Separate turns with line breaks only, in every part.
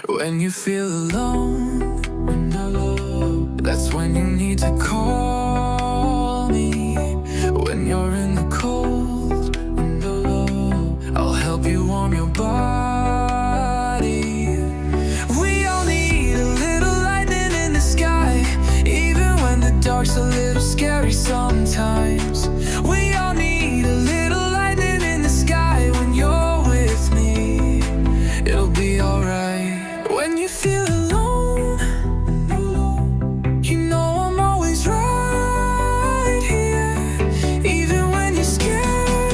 When you feel alone, that's when you need to call me. When you're in the cold, I'll help you warm your body. We all need a little lightning in the sky, even when the dark's a little scary sometimes. We all need a little lightning in the sky. When you're with me, it'll be alright. When you feel alone, you know I'm always right here. Even when you're scared,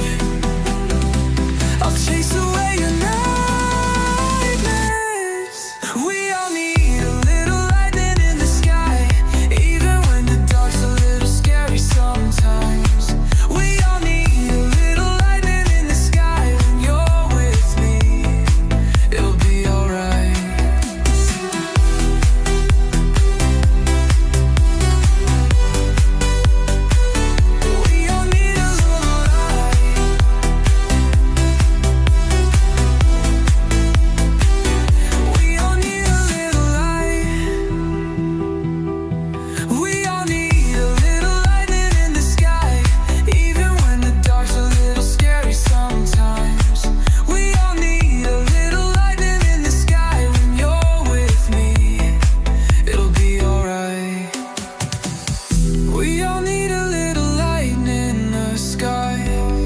I'll chase away your nightmares. We all need a little lightning in the sky, even when the dark's a little scary sometimes. We all need a little lightning in the sky. When you're with me, it'll be alright. We all need a little light. We all need a little light. We all need a little lightning in the sky, even when the dark's a little scary sometimes. We all need a little lightning in the sky. When you're with me, it'll be alright. We all need a little lightning in the sky,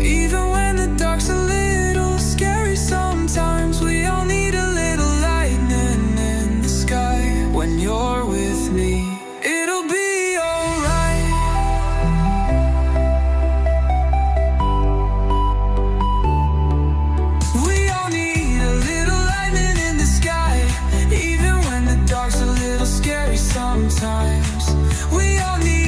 even when the dark's a little scary sometimes. We all need a little lightning in the sky. When you're with me, it'll be alright. We all need a little lightning in the sky, even when the dark's a little scary sometimes. We all need